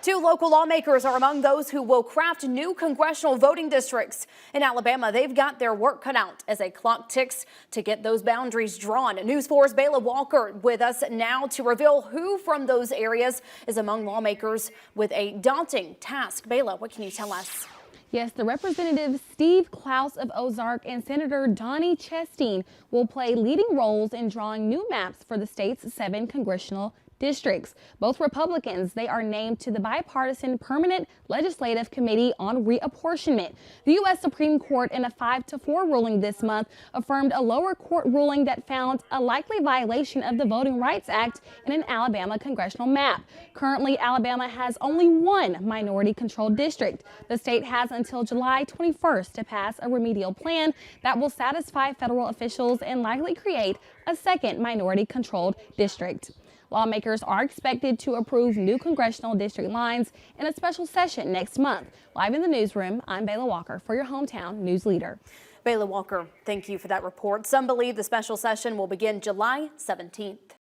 Two local lawmakers are among those who will craft new congressional voting districts. In Alabama, they've got their work cut out as a clock ticks to get those boundaries drawn. News 4's Bayla Walker with us now to reveal who from those areas is among lawmakers with a daunting task. Bayla, what can you tell us? Yes, the Representative Steve Clouse of Ozark and Senator Donnie Chesteen will play leading roles in drawing new maps for the state's 7 congressional districts. Both Republicans, they are named to the bipartisan Permanent Legislative Committee on Reapportionment. The U.S. Supreme Court, in a 5-4 ruling this month, affirmed a lower court ruling that found a likely violation of the Voting Rights Act in an Alabama congressional map. Currently, Alabama has only one minority-controlled district. The state has until July 21st to pass a remedial plan that will satisfy federal officials and likely create a second minority-controlled district. Lawmakers are expected to approve new congressional district lines in a special session next month. Live in the newsroom, I'm Bayla Walker for your hometown news leader. Bayla Walker, thank you for that report. Some believe the special session will begin July 17th.